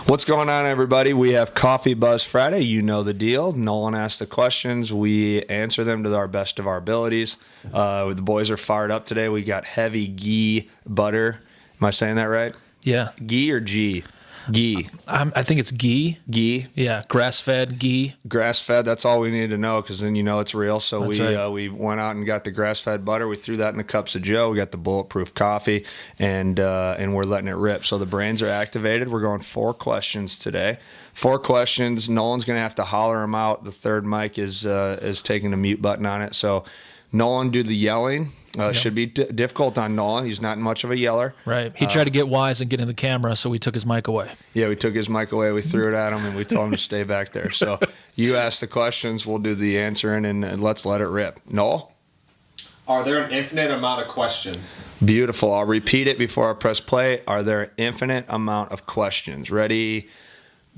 What's going on, everybody? We have Coffee Buzz Friday. You know the deal. Nolan asks the questions. We answer them to our best of our abilities. The boys are fired up today. We got heavy ghee butter. Am I saying that right? Yeah. Ghee or G? Ghee. I think it's ghee. Ghee? Yeah, grass-fed ghee. Grass-fed, that's all we need to know, because then you know it's real. So That's right. we went out and got the grass-fed butter. We threw that in the cups of Joe. We got the bulletproof coffee, and we're letting it rip. So the brains are activated. We're going 4 questions today. 4 questions. Nolan's going to have to holler them out. The third mic is taking the mute button on it. So Nolan, do the yelling. Should be difficult on Nolan. He's not much of a yeller. Right. He tried to get wise and get in the camera, so we took his mic away. Yeah, we took his mic away. We threw it at him, and we told him to stay back there. So you ask the questions, we'll do the answering, and let's let it rip. Noel? Are there an infinite amount of questions? Beautiful. I'll repeat it before I press play. Are there an infinite amount of questions? Ready,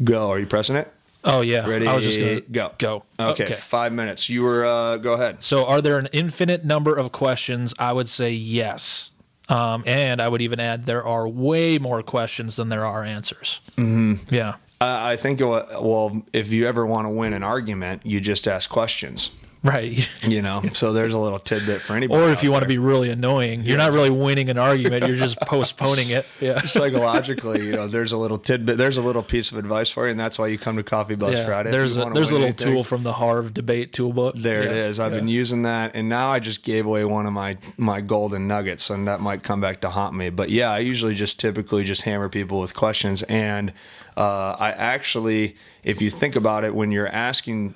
go. Are you pressing it? Oh, yeah. Ready, I was just going to go. Okay, 5 minutes. You were, go ahead. So are there an infinite number of questions? I would say yes. And I would even add there are way more questions than there are answers. Mm-hmm. Yeah. I think, well, if you ever want to win an argument, you just ask questions. Right. You know, so there's a little tidbit for anybody. Or if you want to be really annoying, you're not really winning an argument, you're just postponing it. Yeah. Psychologically, you know, there's a little tidbit, there's a little piece of advice for you, and that's why you come to Coffee Buzz Friday. There's a little tool from the Harvey debate toolbook. There it is. I've been using that, and now I just gave away one of my golden nuggets, and that might come back to haunt me. But yeah, I usually typically just hammer people with questions, and I actually, if you think about it, when you're asking,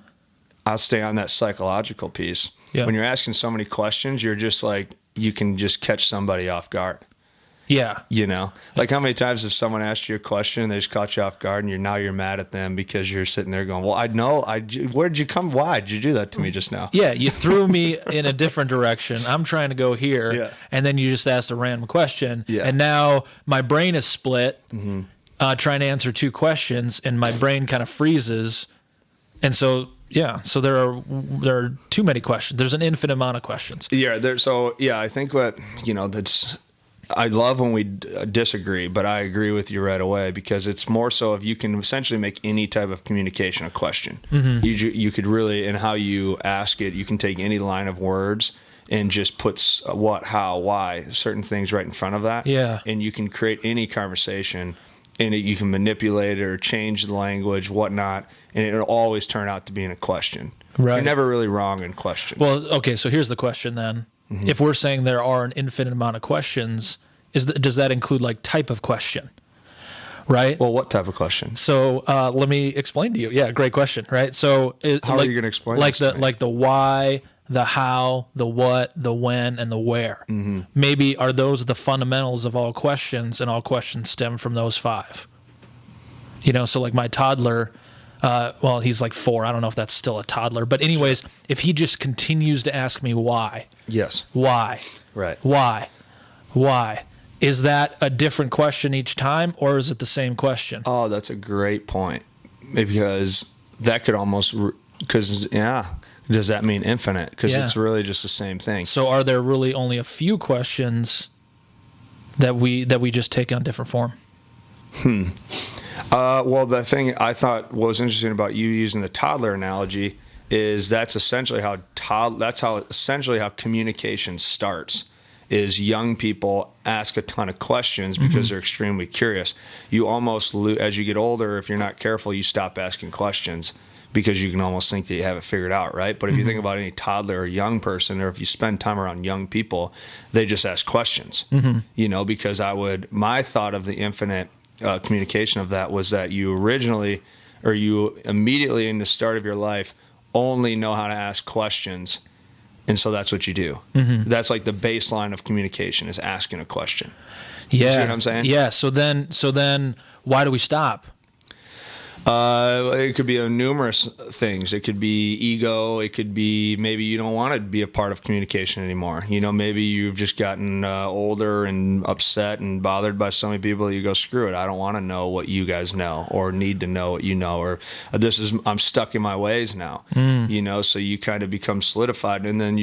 I'll stay on that psychological piece. Yeah. When you're asking so many questions, you're just like, you can just catch somebody off guard. Yeah. You know, like how many times have someone asked you a question and they just caught you off guard, and you're mad at them because you're sitting there going, well, where'd you come? Why did you do that to me just now? Yeah. You threw me in a different direction. I'm trying to go here. Yeah. And then you just asked a random question. Yeah. And now my brain is split, trying to answer 2 questions, and my brain kind of freezes. And so, yeah, so there are too many questions. There's an infinite amount of questions. Yeah, I think I love when we disagree, but I agree with you right away, because it's more so if you can essentially make any type of communication a question. Mm-hmm. You could really, in how you ask it, you can take any line of words and just put what, how, why, certain things right in front of that. Yeah. And you can create any conversation, and you can manipulate it or change the language, whatnot, and it'll always turn out to be in a question. Right. You're never really wrong in questions. Well, okay, so here's the question then. Mm-hmm. If we're saying there are an infinite amount of questions, does that include like type of question? Right? Well, what type of question? So let me explain to you. Yeah, great question, right? So how are you going to explain like this like the why, the how, the what, the when, and the where. Mm-hmm. Maybe are those the fundamentals of all questions, and all questions stem from those 5? You know, so like my toddler, well, he's like 4. I don't know if that's still a toddler. But anyways, if he just continues to ask me why. Yes. Why? Right. Why? Is that a different question each time, or is it the same question? Oh, that's a great point. Because that could almost, does that mean infinite? Because it's really just the same thing. So are there really only a few questions that we just take on different form? Well, the thing I thought was interesting about you using the toddler analogy is that's essentially how communication starts. Is young people ask a ton of questions because they're extremely curious. You almost as you get older, if you're not careful, you stop asking questions because you can almost think that you have it figured out, right? But if you think about any toddler or young person, or if you spend time around young people, they just ask questions. You know, because my thought of the infinite communication of that was that you immediately in the start of your life only know how to ask questions, and so that's what you do. That's like the baseline of communication, is asking a question. Yeah. You see what I'm saying? Yeah. So then why do we stop? It could be numerous things. It could be ego. It could be maybe you don't want to be a part of communication anymore. You know, maybe you've just gotten older and upset and bothered by so many people that you go, screw it. I don't want to know what you guys know, or need to know what you know, or I'm stuck in my ways now. You know, so you kind of become solidified, and then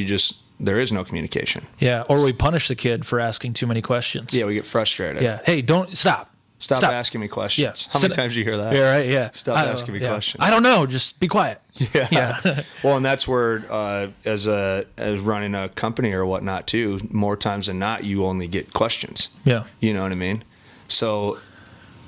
there is no communication. Yeah. Or we punish the kid for asking too many questions. Yeah, we get frustrated. Yeah. Hey, don't stop. Stop asking me questions. Yeah. How many times do you hear that? Yeah, right, yeah. Stop asking me questions. I don't know. Just be quiet. Yeah. Well, and that's where, as running a company or whatnot too, more times than not, you only get questions. Yeah. You know what I mean? So,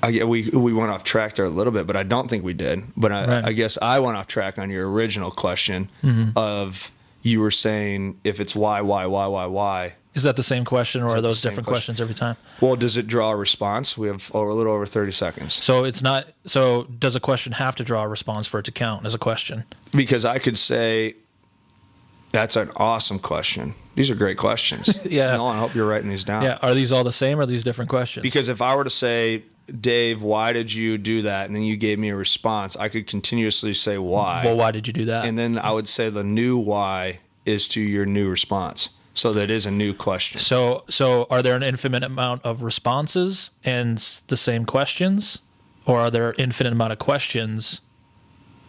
we went off track there a little bit, but I don't think we did. But I guess I went off track on your original question of you were saying if it's why. Is that the same question, or are those different questions every time? Well, does it draw a response? We have a little over 30 seconds. So it's not. So does a question have to draw a response for it to count as a question? Because I could say, that's an awesome question. These are great questions. Yeah. Nolan, I hope you're writing these down. Yeah. Are these all the same, or are these different questions? Because if I were to say, Dave, why did you do that? And then you gave me a response, I could continuously say why. Well, why did you do that? And then I would say the new why is to your new response. So that is a new question. So are there an infinite amount of responses and the same questions, or are there infinite amount of questions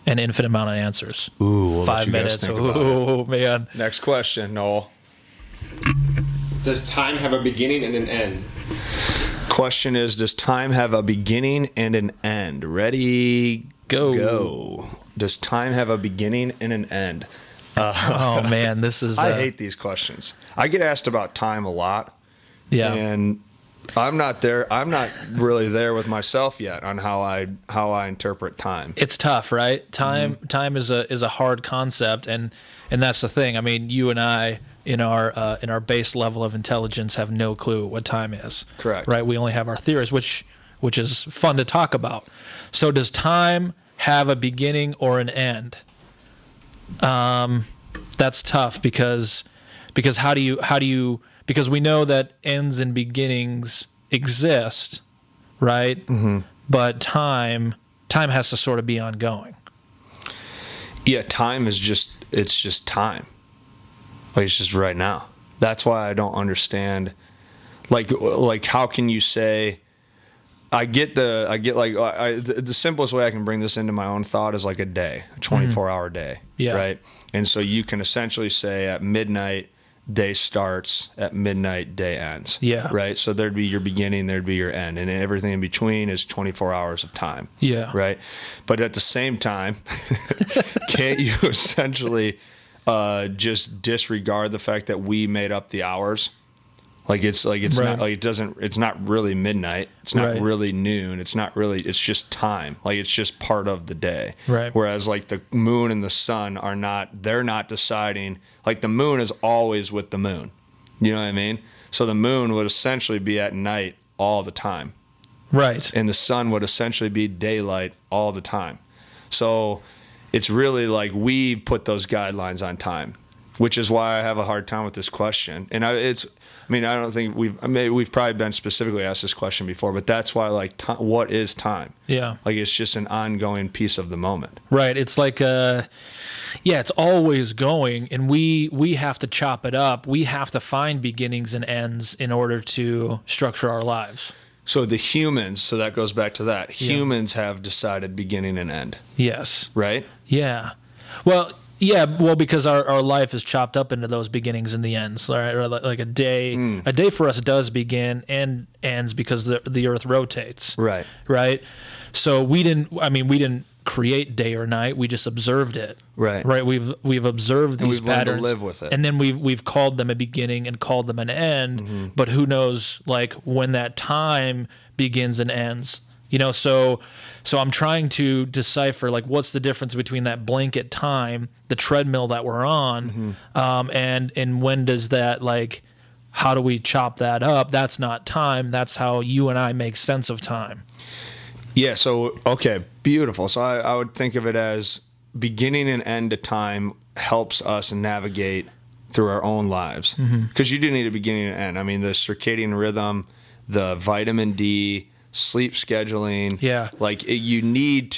and infinite amount of answers? Ooh, we'll 5 minutes. Oh man. Next question, Noel. Does time have a beginning and an end? Question is, does time have a beginning and an end? Ready? Go. Does time have a beginning and an end? Oh man, this is. I hate these questions. I get asked about time a lot. Yeah. And I'm not there. I'm not really there with myself yet on how I interpret time. It's tough, right? Time is a hard concept, and that's the thing. I mean, you and I in our base level of intelligence have no clue what time is. Correct. Right? We only have our theories, which is fun to talk about. So does time have a beginning or an end? That's tough because how do you because we know that ends and beginnings exist, right? Mm-hmm. But time has to sort of be ongoing. Yeah, time is just time. Like, it's just right now. That's why I don't understand. Like how can you say? The simplest way I can bring this into my own thought is like a day, a 24-hour day, Yeah. right? And so you can essentially say at midnight, day starts, at midnight, day ends. Yeah. Right? So there'd be your beginning, there'd be your end, and everything in between is 24 hours of time. Yeah. Right? But at the same time, can't you essentially just disregard the fact that we made up the hours? It's Right. not like it's not really midnight. It's not Right. really noon. It's just time. Like, it's just part of the day. Right. Whereas like the moon and the sun they're not deciding. Like, the moon is always with the moon. You know what I mean? So the moon would essentially be at night all the time. Right. And the sun would essentially be daylight all the time. So it's really like we put those guidelines on time, which is why I have a hard time with this question. And I don't think we've probably been specifically asked this question before, but that's why, like, what is time? Yeah. Like, it's just an ongoing piece of the moment. Right. It's like, it's always going, and we have to chop it up. We have to find beginnings and ends in order to structure our lives. So so that goes back to that. Yeah. Humans have decided beginning and end, Yes. right? Yeah. Well, yeah. Well, because our life is chopped up into those beginnings and the ends, right? Or like a day. A day for us does begin and ends because the Earth rotates. Right. Right. So we didn't create day or night. We just observed it. Right. Right. We've observed these we've learned to patterns, live with it. and then we've called them a beginning and called them an end. Mm-hmm. But who knows, like, when that time begins and ends? So I'm trying to decipher, like, what's the difference between that blanket time, the treadmill that we're on, and when does that, like, how do we chop that up? That's not time. That's how you and I make sense of time. Yeah, so, okay, beautiful. So I would think of it as beginning and end to time helps us navigate through our own lives. Because you do need a beginning and end. I mean, the circadian rhythm, the vitamin D, sleep scheduling. Yeah. Like, you need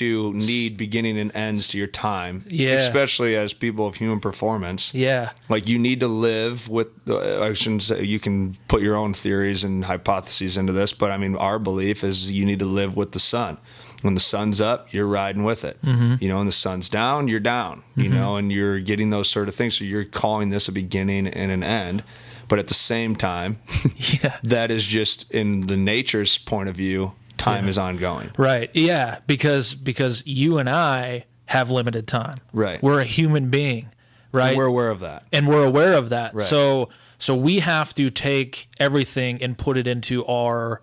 beginning and ends to your time. Yeah. Especially as people of human performance. Yeah. Like, you need to live with, I shouldn't say, you can put your own theories and hypotheses into this, but I mean, our belief is you need to live with the sun. When the sun's up, you're riding with it. When the sun's down, you're down, and you're getting those sort of things. So you're calling this a beginning and an end. But at the same time, Yeah. that is just, in the nature's point of view, time is ongoing. Right. Yeah, because you and I have limited time. Right. We're a human being, right? And we're aware of that. And we're aware of that. Right. So we have to take everything and put it into our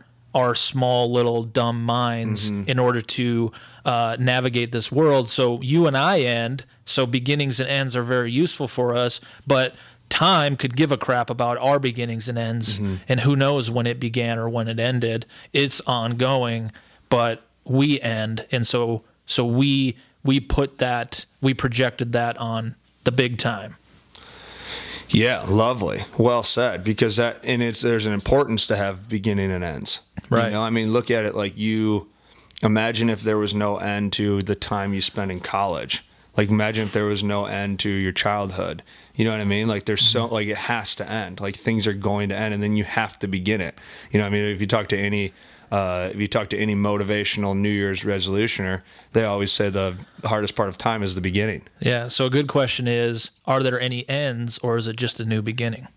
small little dumb minds in order to navigate this world. So you and I end. So beginnings and ends are very useful for us, but time could give a crap about our beginnings and ends, and who knows when it began or when it ended. It's ongoing, but we end, and so we projected that on the big time. Yeah, lovely. Well said. Because there's an importance to have beginning and ends. Right. You know, I mean, look at it like imagine if there was no end to the time you spent in college. Like, imagine if there was no end to your childhood. You know what I mean? Like, there's like, it has to end. Like, things are going to end, and then you have to begin it. You know what I mean? If you talk to any motivational New Year's resolutioner, they always say the hardest part of time is the beginning. Yeah. So a good question is, are there any ends, or is it just a new beginning?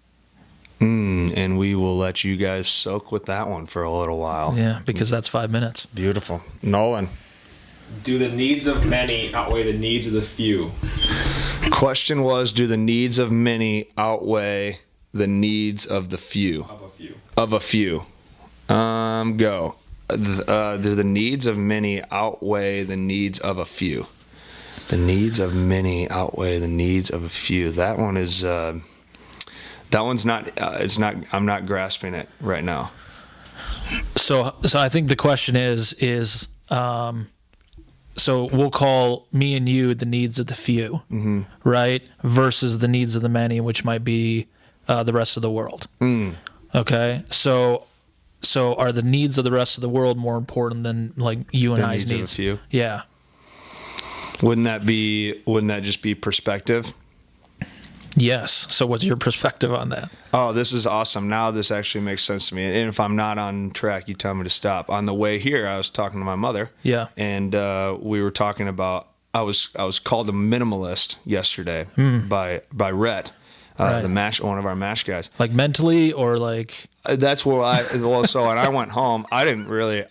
And we will let you guys soak with that one for a little while. Yeah, because that's 5 minutes. Beautiful. Nolan. Do the needs of many outweigh the needs of the few? Question was, do the needs of many outweigh the needs of the few? Of a few. Go. Do the needs of many outweigh the needs of a few? The needs of many outweigh the needs of a few. That one is, that one's not, I'm not grasping it right now. So I think the question is, so we'll call me and you the needs of the few, right? Versus the needs of the many, which might be the rest of the world. Okay. So are the needs of the rest of the world more important than like you and I's needs? Of a few? Yeah. Wouldn't that just be perspective? Yes. So what's your perspective on that? Oh, this is awesome. Now this actually makes sense to me. And if I'm not on track, you tell me to stop. On the way here, I was talking to my mother. Yeah. And we were talking about, I was called a minimalist yesterday by Rhett, Right. one of our MASH guys. Like mentally, or like? That's where when I went home, I didn't really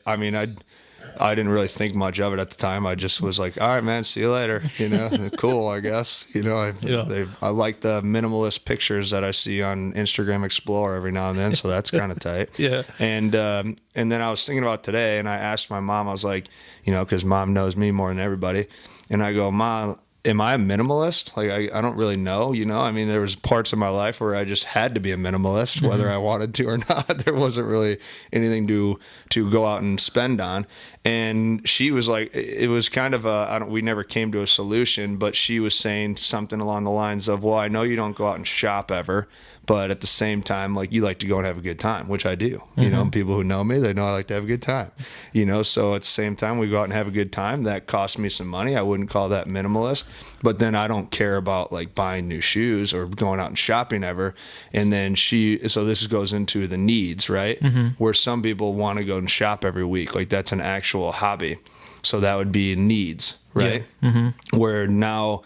think much of it at the time. I just was like, all right, man, see you later. You know, cool, I guess. You know, I like the minimalist pictures that I see on Instagram Explorer every now and then, so that's kind of tight. Yeah. And then I was thinking about today, and I asked my mom, I was like, you know, because mom knows me more than everybody, and I go, Mom, am I a minimalist? Like, I don't really know, you know? I mean, there was parts of my life where I just had to be a minimalist, whether I wanted to or not. There wasn't really anything to go out and spend on. And she was like, it was kind of we never came to a solution, but she was saying something along the lines of, well, I know you don't go out and shop ever, but at the same time, like, you like to go and have a good time, which I do. You know, people who know me, they know I like to have a good time. You know, so at the same time, we go out and have a good time. That costs me some money. I wouldn't call that minimalist. But then I don't care about, like, buying new shoes or going out and shopping ever. And then so this goes into the needs, right? Where some people want to go and shop every week. Like, that's an actual hobby. So that would be needs, right? Yeah. Where now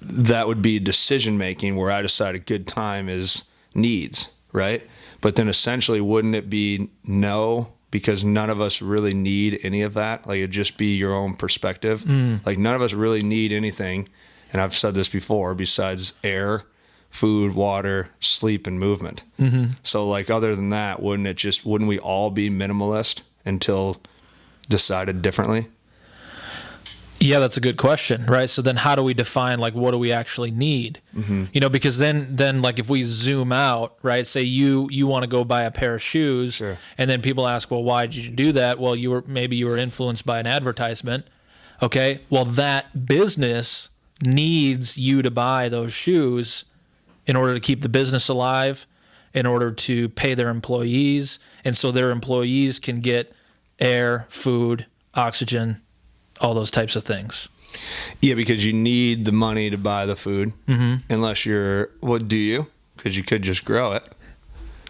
that would be decision making, where I decide a good time is needs, right? But then essentially, wouldn't it be no, because none of us really need any of that? Like, it'd just be your own perspective. Like, none of us really need anything, and I've said this before, besides air, food, water, sleep, and movement. So, like, other than that, wouldn't we all be minimalist until decided differently? Yeah, that's a good question, right? So then how do we define, like, what do we actually need? You know, because then like, if we zoom out, right, say you want to go buy a pair of shoes, Sure. And then people ask, well, why did you do that? Well, maybe you were influenced by an advertisement. Okay, well, that business needs you to buy those shoes in order to keep the business alive, in order to pay their employees, and so their employees can get air, food, oxygen, all those types of things. Yeah, because you need the money to buy the food. Unless do you? Because you could just grow it.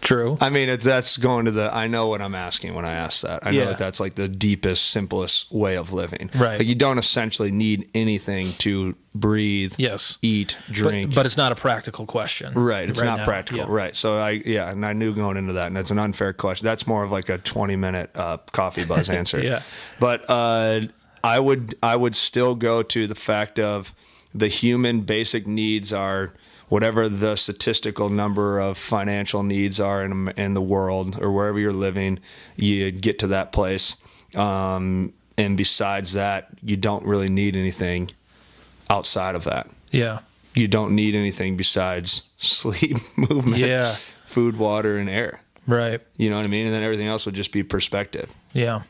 True. I mean, that's going to I know what I'm asking when I ask that. I know that that's like the deepest, simplest way of living. Right. Like you don't essentially need anything to breathe, Yes. eat, drink. But it's not a practical question. Right. It's not now. practical. Yeah. Right. So and I knew going into that, and it's an unfair question. That's more of like a 20-minute coffee buzz answer. Yeah. But I would still go to the fact of the human basic needs are whatever the statistical number of financial needs are in the world or wherever you're living, you get to that place. And besides that, you don't really need anything outside of that. Yeah. You don't need anything besides sleep, movement, food, water, and air. Right. You know what I mean? And then everything else would just be perspective. Yeah.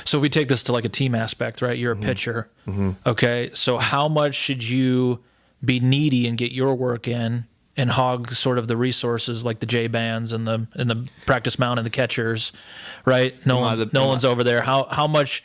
So we take this to like a team aspect, right? You're a pitcher. Okay. So how much should you be needy and get your work in and hog sort of the resources like the J bands and the practice mound and the catchers, right? Nolan's over there. How much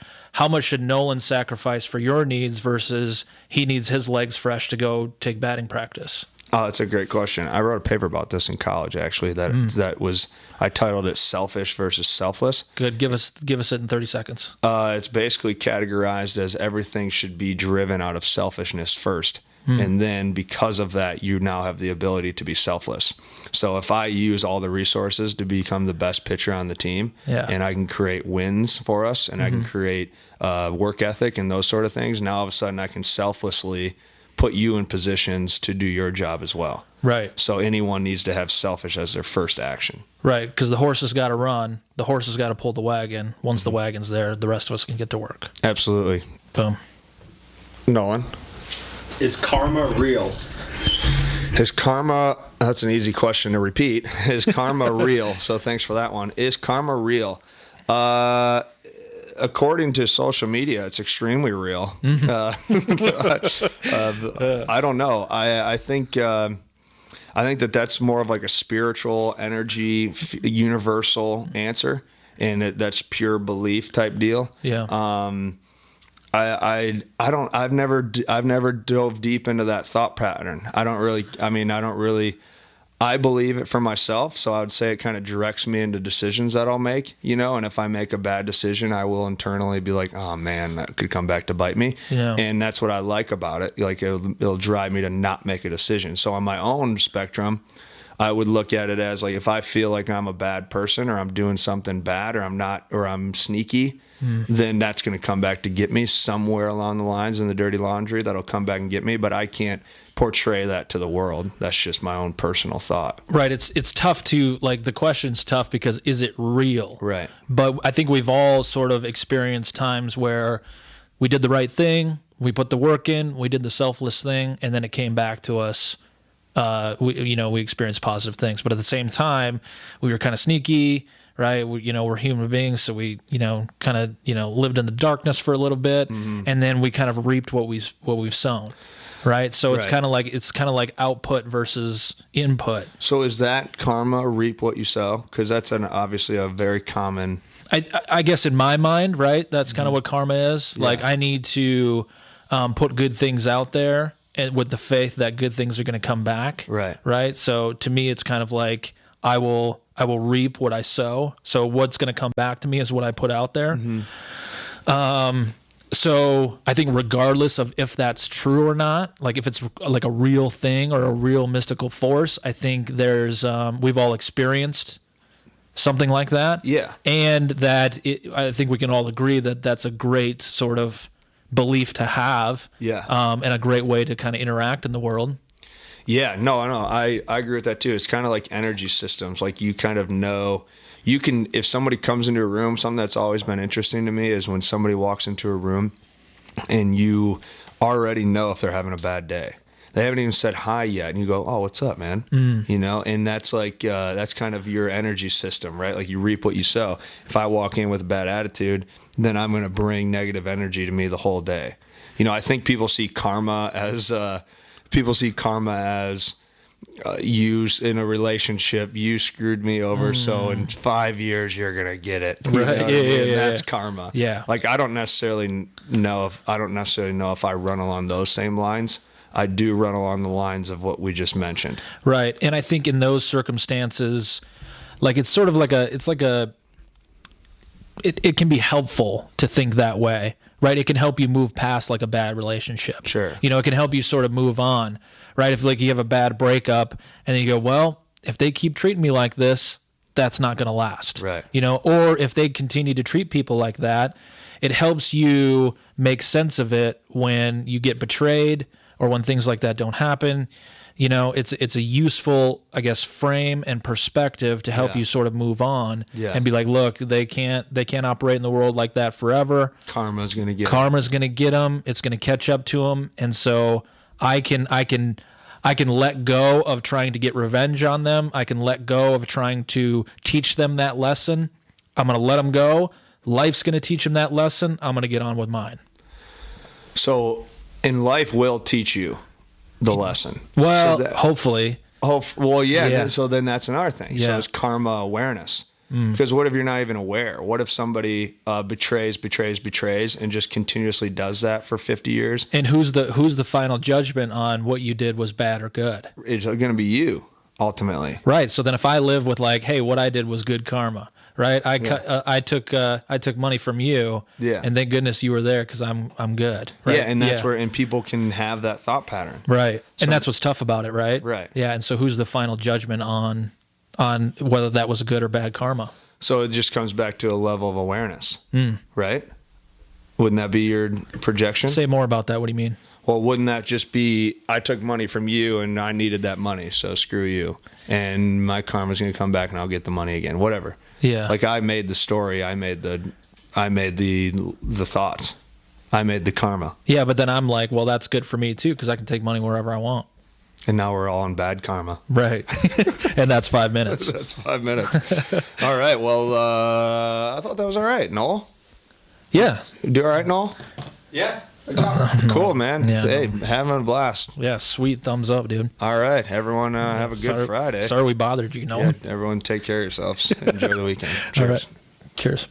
should Nolan sacrifice for your needs versus he needs his legs fresh to go take batting practice? Oh, that's a great question. I wrote a paper about this in college, actually. That was, I titled it "Selfish versus Selfless." Good. Give us it in 30 seconds. It's basically categorized as everything should be driven out of selfishness first. And then because of that, you now have the ability to be selfless. So if I use all the resources to become the best pitcher on the team, and I can create wins for us, and I can create work ethic and those sort of things, now all of a sudden I can selflessly put you in positions to do your job as well. Right. So anyone needs to have selfish as their first action. Right, because the horse has got to run. The horse has got to pull the wagon. Once the wagon's there, the rest of us can get to work. Absolutely. Boom. Nolan? Is karma real? Is karma, that's an easy question to repeat. Is karma real? So thanks for that one. Is karma real? According to social media, it's extremely real. I don't know. I think that's more of like a spiritual energy, universal answer, and that's pure belief type deal. Yeah. I've never dove deep into that thought pattern. I believe it for myself, so I would say it kind of directs me into decisions that I'll make, and if I make a bad decision, I will internally be like, oh man, that could come back to bite me. Yeah. And that's what I like about it. Like it'll drive me to not make a decision. So on my own spectrum, I would look at it as like, if I feel like I'm a bad person or I'm doing something bad or I'm sneaky, then that's going to come back to get me somewhere along the lines in the dirty laundry. That'll come back and get me, but I can't portray that to the world. That's just my own personal thought. Right. It's tough to, like, the question's tough because is it real? Right. But I think we've all sort of experienced times where we did the right thing, we put the work in, we did the selfless thing, and then it came back to us. We experienced positive things, but at the same time, we were kind of sneaky, right? We're human beings, so we, kind of, lived in the darkness for a little bit, and then we kind of reaped what we've sown, right? So it's kind of like output versus input. So is that karma, reap what you sow? Because that's obviously a very common. I guess in my mind, right? That's kind of what karma is. Yeah. Like I need to put good things out there, and with the faith that good things are going to come back. Right. Right. So to me, it's kind of like I will reap what I sow. So what's going to come back to me is what I put out there. So I think regardless of if that's true or not, like if it's like a real thing or a real mystical force, I think there's we've all experienced something like that. Yeah. And that I think we can all agree that that's a great sort of belief to have, and a great way to kind of interact in the world. Yeah, no, I agree with that too. It's kind of like energy systems. Like you kind of know, you can, if somebody comes into a room, something that's always been interesting to me is when somebody walks into a room and you already know if they're having a bad day. They haven't even said hi yet, and you go, "Oh, what's up, man?" And that's like that's kind of your energy system, right? Like you reap what you sow. If I walk in with a bad attitude, then I'm going to bring negative energy to me the whole day. I think people see karma as you in a relationship. You screwed me over, so in 5 years you're gonna get it. Right? That's karma. Yeah. Like I don't necessarily know if I run along those same lines. I do run along the lines of what we just mentioned. Right. And I think in those circumstances, Like it's sort of like it can be helpful to think that way, right? It can help you move past like a bad relationship. Sure. You know, it can help you sort of move on, right? If like you have a bad breakup and then you go, well, if they keep treating me like this, that's not going to last. Right. You know, or if they continue to treat people like that, it helps you make sense of it when you get betrayed or when things like that don't happen. You know, it's a useful, I guess, frame and perspective to help you sort of move on and be like, look, they can't operate in the world like that forever. Karma's going to get them. It's going to catch up to them. And so I can let go of trying to get revenge on them. I can let go of trying to teach them that lesson. I'm going to let them go. Life's going to teach them that lesson. I'm going to get on with mine. So, and life will teach you the lesson. Well, so that, hopefully. Well, yeah. So then that's another thing. Yeah. So it's karma awareness. Because what if you're not even aware? What if somebody betrays, and just continuously does that for 50 years? And who's the final judgment on what you did was bad or good? It's going to be you, ultimately. Right. So then if I live with like, hey, what I did was good karma, right? I took money from you, and thank goodness you were there because I'm good. Right? Yeah, and that's where people can have that thought pattern. Right. And that's what's tough about it, right? Right. Yeah. And so who's the final judgment on whether that was a good or bad karma? So it just comes back to a level of awareness, right? Wouldn't that be your projection? Say more about that. What do you mean? Well, wouldn't that just be, I took money from you and I needed that money, so screw you. And my karma's going to come back and I'll get the money again, whatever. Yeah. Like I made the story, I made the thoughts. I made the karma. Yeah, but then I'm like, well, that's good for me too because I can take money wherever I want. And now we're all in bad karma. Right. And that's 5 minutes. That's 5 minutes. All right. Well, I thought that was all right. Noel? Yeah. You do all right, Noel? Yeah. Cool, man. Yeah, hey, having a blast. Yeah, sweet thumbs up, dude. All right. Everyone have a good Friday. Sorry we bothered you, Noel. Yeah, everyone take care of yourselves. Enjoy the weekend. Cheers. All right. Cheers.